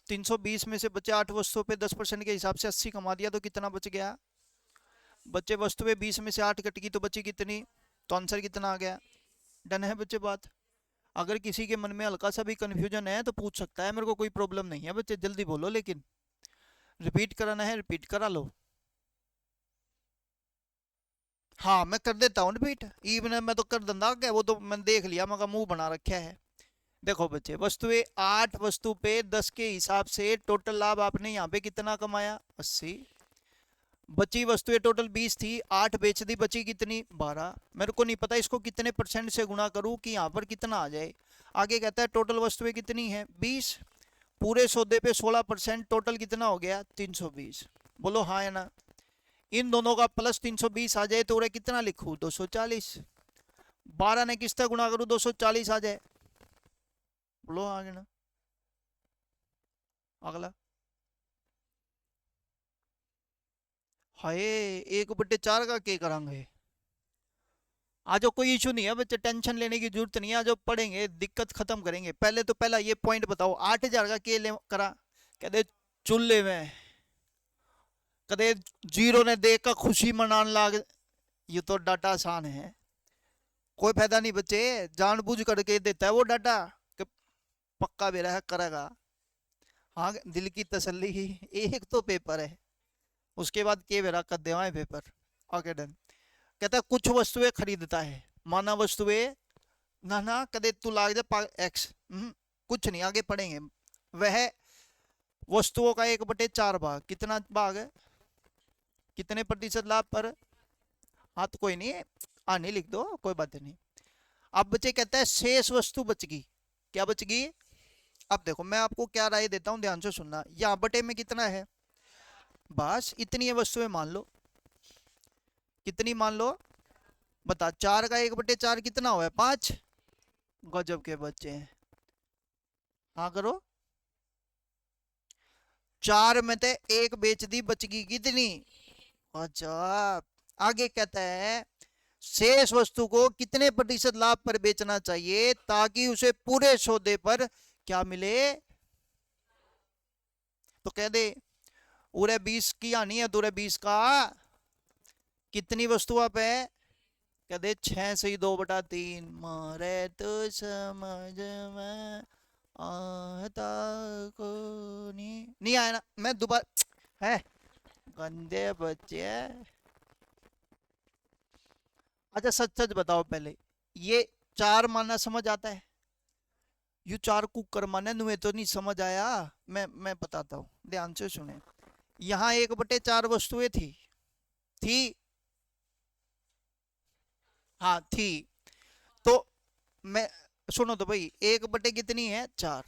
[SPEAKER 1] 320 में से बच्चे 8 वस्तुओं पे 10% के हिसाब से 80 कमा दिया, तो कितना बच गया बच्चे? वस्तुएं 20 में से 8 कट गई तो बची कितनी, तो आंसर कितना आ गया। डन है बच्चे बात? अगर किसी के मन में हल्का सा भी कंफ्यूजन है तो पूछ सकता है, मेरे को कोई प्रॉब्लम नहीं है बच्चे, जल्दी बोलो। लेकिन रिपीट कराना है रिपीट करा लो। हाँ मैं कर देता हूँ रिपीट, इवन मैं तो कर दूंगा क्या, वो तो मैंने देख लिया, मगर मुंह बना रखा है। देखो बच्चे, वस्तुएं 8 वस्तु पे 10 के हिसाब से टोटल लाभ आपने यहाँ पे कितना कमाया 80। बची वस्तुएं टोटल 20 थी, 8 बेच दी, बची कितनी 12। मेरे को नहीं पता इसको कितने परसेंट से गुणा करूं कि यहाँ पर कितना आ जाए। आगे कहता है टोटल वस्तुएं कितनी है 20, पूरे सौदे पे 16%, टोटल कितना हो गया 320। बोलो हाँ या ना। इन दोनों का प्लस 320 आ जाए तो उन्हें कितना लिखूं 240। 12 ने किससे गुणा करूं 240 आ जाए। बोलो आगे ना। अगला, हाय 1/4 का के करांगे। आज कोई इशू नहीं है बच्चे, टेंशन लेने की जरूरत नहीं है, आज पढ़ेंगे दिक्कत खत्म करेंगे। पहले तो पहला ये पॉइंट बताओ, 8,000 का के ले करा, कहते चूल्हे में, कदे जीरो ने देख कर खुशी मनाने लाग। ये तो डाटा आसान है, कोई फायदा नहीं बच्चे, जानबूझ करके देता है वो डाटा कि पक्का मेरा है करेगा। हाँ दिल की तसल्ली ही, एक तो पेपर है, उसके बाद के मेरा कर देवा पेपर। Okay done. कहता है कुछ वस्तुएं खरीदता है, माना वस्तुएं, ना ना कदे तू लाग जा एक्स, कुछ नहीं, आगे पढ़ेंगे। वह वस्तुओं का 1/4 भाग, कितना भाग है, कितने प्रतिशत लाभ पर। हाँ तो कोई नहीं, नहीं लिख दो कोई बात नहीं। अब बच्चे कहता है शेष वस्तु बच गई, क्या बच गई। अब देखो मैं आपको क्या राय देता हूँ, ध्यान से सुनना। यहाँ बटे में कितना है, बस इतनी है वस्तुएं मान लो। कितनी मान लो, बता, 4 का 1/4 कितना हुआ है 5। गजब के बच्चे हैं, हाँ करो। 4 में से 1 बेच दी, बच गई कितनी। अच्छा, आगे कहता है शेष वस्तु को कितने प्रतिशत लाभ पर बेचना चाहिए ताकि उसे पूरे सौदे पर क्या मिले। तो कह दे उरे 20 की आनी है, तुरे 20 का कितनी वस्तुओं पे, कह दे 6 से ही 2/3 मारे तो समझ में आता को नहीं, नहीं आया ना, मैं दोबारा है, गंदे बच्चे। अच्छा सच सच बताओ पहले, ये 4 मानना समझ आता है, यू चार कुकर माने नुए तो नहीं समझ आया। मैं बताता हूँ, ध्यान से सुने। यहाँ 1/4 वस्तुएं थी। हाँ थी। तो मैं, सुनो तो भाई, 1/, कितनी है 4।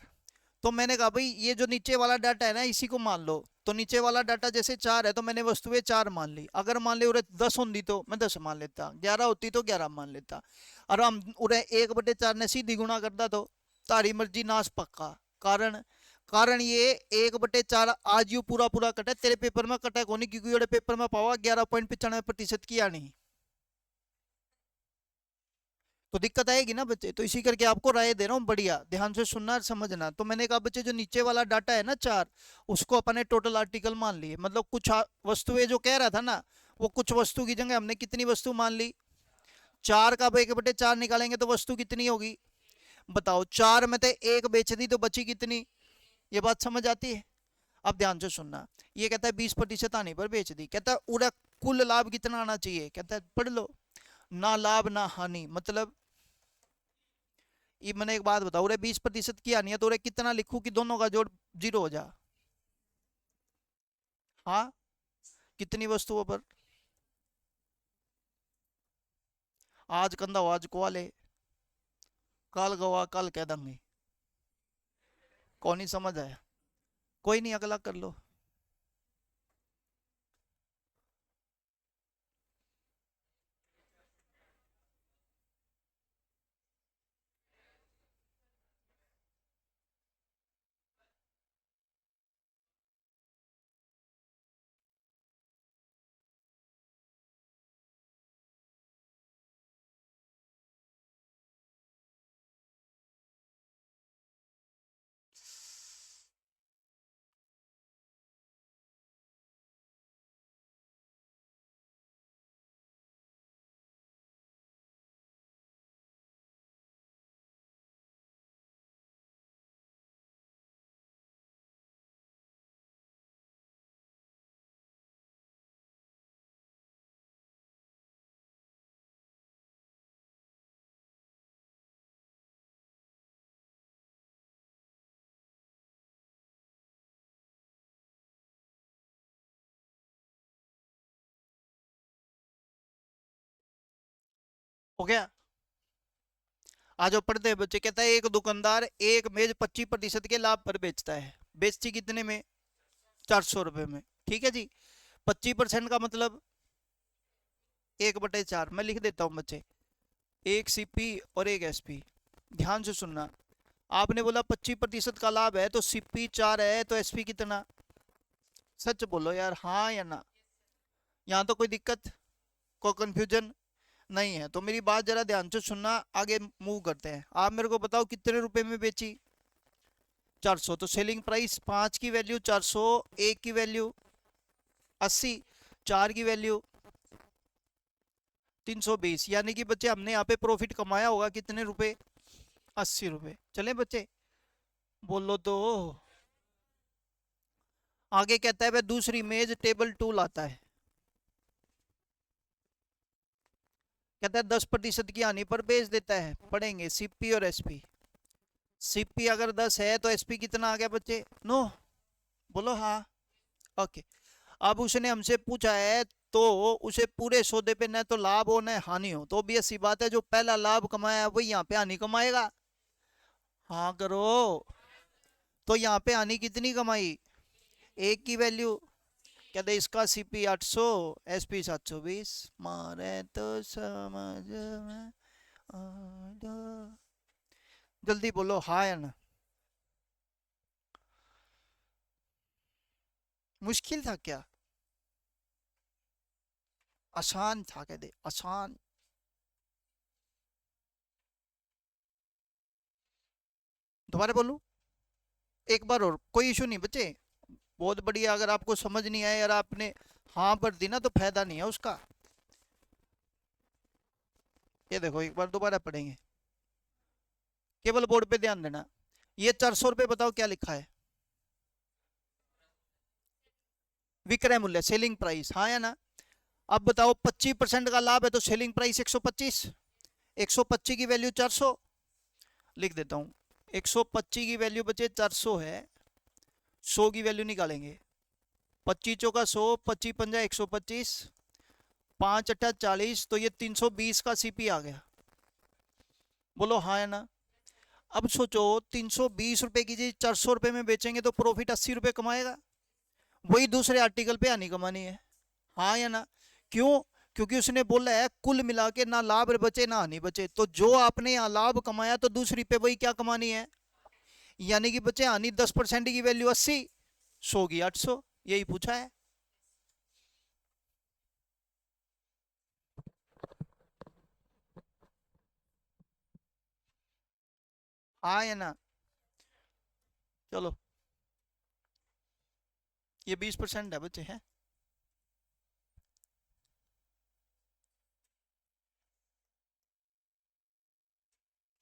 [SPEAKER 1] तो मैंने कहा भाई ये जो नीचे वाला डाटा है ना इसी को मान लो। तो नीचे वाला डाटा जैसे 4 है तो मैंने वस्तुएं 4 मान ली। अगर मान ले उरे 10 होती तो मैं 10 मान लेता, 11 होती तो 11 मान लेता। और हम उरे 1/4 ने सीधी गुणा करता तो तारी मर्जी नाश पक्का। कारण कारण ये 1/4 आज यू पूरा पूरा कटा, तेरे पेपर में कटा को नहीं, क्योंकि पेपर में पावा 11.95% किया नहीं। तो दिक्कत आएगी ना बच्चे, तो इसी करके आपको राय दे रहा हूँ, बढ़िया ध्यान से सुनना और समझना। तो मैंने कहा बच्चे जो नीचे वाला डाटा है ना 4, उसको अपने टोटल आर्टिकल मान लिए। मतलब कुछ वस्तुएं जो कह रहा था ना, वो कुछ वस्तु की जगह हमने कितनी वस्तु मान ली, 4 का 1/4 निकालेंगे तो वस्तु कितनी होगी बताओ। 4 में से 1 बेच दी तो बची कितनी, ये बात समझ आती है। अब ध्यान से सुनना, ये कहता है 20% आने पर बेच दी। कहता है उड़ा कुल लाभ कितना आना चाहिए, कहता है पढ़ लो, ना लाभ ना हानि। मतलब ये मैंने एक बात बताओ, 20% की आनी है तो उरे कितना लिखूं कि दोनों का जोड़ 0 हो जा। हाँ, कितनी वस्तुओं पर, आज कंधा हो आज कुआले, कल गवा कल कह देंगे। कौन ही समझ आया, कोई नहीं अगला कर लो। हो गया, आज जो पढ़ते हैं बच्चे। कहता है एक दुकानदार एक मेज 25% के लाभ पर बेचता है। बेचती कितने में, 400 रुपए में। ठीक है जी, 25% का मतलब 1/4। मैं लिख देता हूँ बच्चे, एक सीपी और एक एसपी। ध्यान से सुनना, आपने बोला 25% का लाभ है तो सीपी 4 है तो एसपी कितना, सच बोलो यार, हाँ या ना। यहाँ तो कोई दिक्कत, कोई कंफ्यूजन नहीं है। तो मेरी बात जरा ध्यान से सुनना, आगे मूव करते हैं। आप मेरे को बताओ कितने रुपए में बेची, 400। तो सेलिंग प्राइस 5 की वैल्यू 400, एक की वैल्यू 80, 4 की वैल्यू 320। यानी कि बच्चे हमने यहाँ पे प्रॉफिट कमाया होगा कितने रुपए, 80 रुपए। चले बच्चे, बोलो तो। आगे कहता है वह दूसरी मेज टेबल टूल आता है। कहता है 10% की हानि पर बेच देता है। पढ़ेंगे सीपी और एसपी। सीपी अगर 10 है तो एसपी कितना आ गया बच्चे, 9। बोलो हाँ। ओके, अब उसने हमसे पूछा है तो उसे पूरे सौदे पे न तो लाभ हो न हानि हो। तो भी ऐसी बात है जो पहला लाभ कमाया वही यहाँ पे हानि कमाएगा। हाँ करो। तो यहाँ पे हानि कितनी कमाई, एक की वैल्यू। कहते इसका सीपी 800, एसपी 720। मारे तो समझ में आया। जल्दी बोलो हाँ या ना। मुश्किल था क्या, आसान था, कह दे आसान। दोबारा बोलूं एक बार और, कोई इशू नहीं बच्चे, बहुत बढ़िया। अगर आपको समझ नहीं आया यार, आपने हाँ भर दी ना तो फायदा नहीं है उसका। ये देखो एक बार दोबारा पढ़ेंगे, केवल बोर्ड पे ध्यान देना। ये 400 रुपये बताओ क्या लिखा है, विक्रय मूल्य सेलिंग प्राइस, हाँ या ना। अब बताओ 25% का लाभ है तो सेलिंग प्राइस 125, 125 की वैल्यू 400। लिख देता हूँ 125 की वैल्यू बचे 400 है, 100 की वैल्यू निकालेंगे। 25 चौका 100, 25 पंजा 125, 5 अट्ठा 40, तो ये 320 का सीपी आ गया। बोलो हाँ है ना। अब सोचो 320 रुपए की चीज 400 रुपए में बेचेंगे तो प्रॉफिट 80 रुपए कमाएगा। वही दूसरे आर्टिकल पे आनी कमानी है, हाँ या ना। क्यों? क्योंकि उसने बोला है कुल मिला के ना लाभ बचे ना हानि बचे, तो जो आपने यहाँ लाभ कमाया तो दूसरी पे वही क्या कमानी है, यानी कि बचे हानि 10% की वैल्यू 80, 100 की 800, यही पूछा है। हाँ या ना। चलो ये 20% है बचे हैं।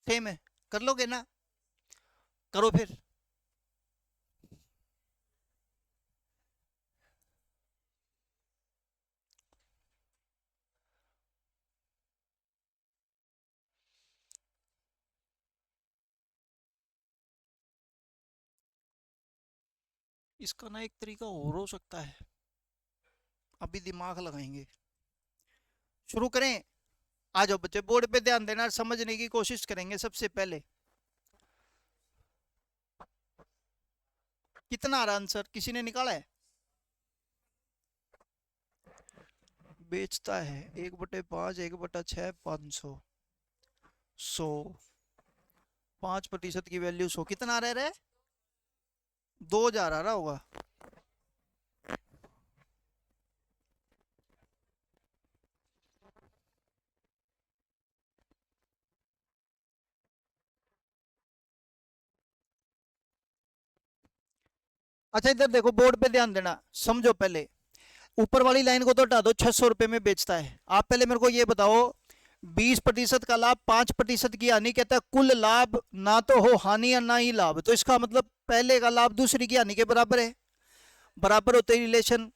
[SPEAKER 1] सेम है, कर लोगे ना, करो फिर। इसका ना एक तरीका और हो सकता है, अभी दिमाग लगाएंगे। शुरू करें? आ जाओ बच्चे, बोर्ड पे ध्यान देना, समझने की कोशिश करेंगे। सबसे पहले कितना आ रहा आंसर, किसी ने निकाला है? बेचता है 1/5, 1/6, 500, 100, 5% की वैल्यू 100, कितना रह रहा है? 2000 आ रहा होगा। अच्छा इधर देखो, बोर्ड पे ध्यान देना, समझो पहले। ऊपर वाली लाइन को तो हटा दो, 600 रुपए में बेचता है। आप पहले मेरे को ये बताओ, 20% का लाभ, 5% की हानि, कहता है कुल लाभ ना तो हो हानि या ना ही लाभ, तो इसका मतलब पहले का लाभ दूसरी की हानि के बराबर है। बराबर होते ही रिलेशन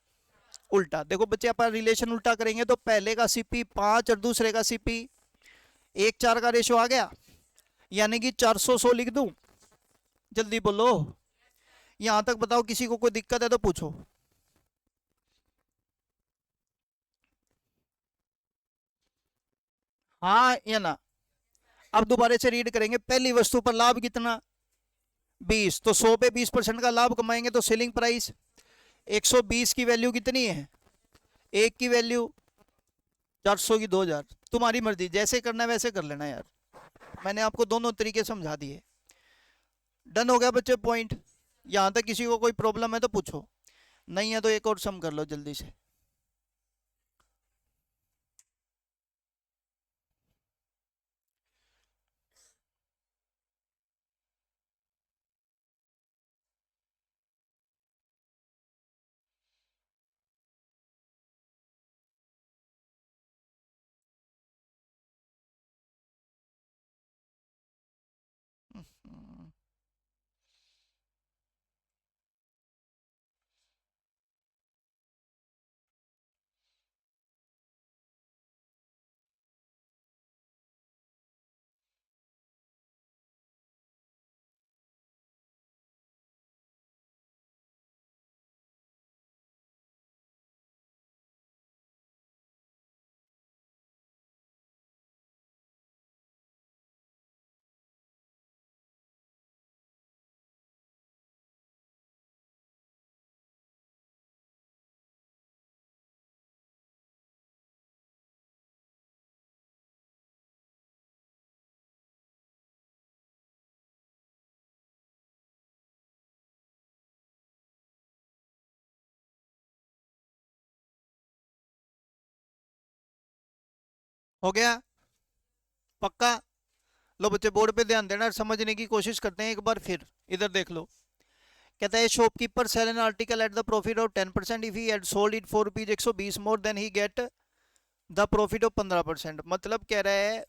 [SPEAKER 1] उल्टा। देखो बच्चे, अपन रिलेशन उल्टा करेंगे तो पहले का सीपी 5 और दूसरे का सीपी 1:4 का रेशो आ गया, यानी कि 400 लिख दूं? जल्दी बोलो, यहां तक बताओ, किसी को कोई दिक्कत है तो पूछो। हाँ या ना। अब दोबारा से रीड करेंगे, पहली वस्तु पर लाभ कितना? 20, तो 100 पे 20% का लाभ कमाएंगे तो सेलिंग प्राइस 120 की वैल्यू कितनी है? एक की वैल्यू 400 की 2000। तुम्हारी मर्जी, जैसे करना है वैसे कर लेना यार, मैंने आपको दोनों तरीके समझा दिए। डन हो गया बच्चे पॉइंट? यहां तक किसी को कोई प्रॉब्लम है तो पूछो, नहीं है तो एक और सम कर लो जल्दी से। हम्म, हो गया पक्का? लो बच्चे, बोर्ड पे ध्यान देना, समझने की कोशिश करते हैं एक बार फिर। इधर देख लो, कहता है shopkeeper sell an article at the profit of 10%, if he had sold it for rupees 120 more than he get the profit of 15%। मतलब कह रहा है,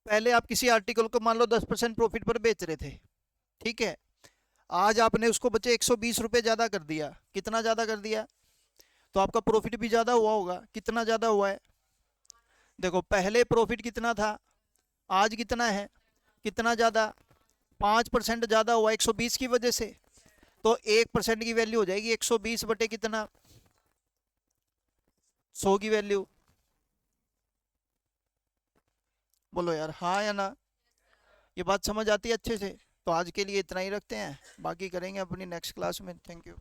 [SPEAKER 1] पहले आप किसी आर्टिकल को मान लो 10% प्रॉफिट पर बेच रहे थे, ठीक है। आज आपने उसको बच्चे 120 रुपए ज्यादा कर दिया। कितना ज्यादा कर दिया? तो आपका प्रॉफिट भी ज्यादा हुआ होगा। कितना ज्यादा हुआ है? देखो, पहले प्रॉफिट कितना था, आज कितना है? कितना ज़्यादा, 5% ज़्यादा हुआ 120 की वजह से, तो 1% की वैल्यू हो जाएगी 120 बटे कितना, 100 की वैल्यू। बोलो यार हाँ या ना, ये बात समझ आती है अच्छे से। तो आज के लिए इतना ही रखते हैं, बाकी करेंगे अपनी नेक्स्ट क्लास में। Thank you.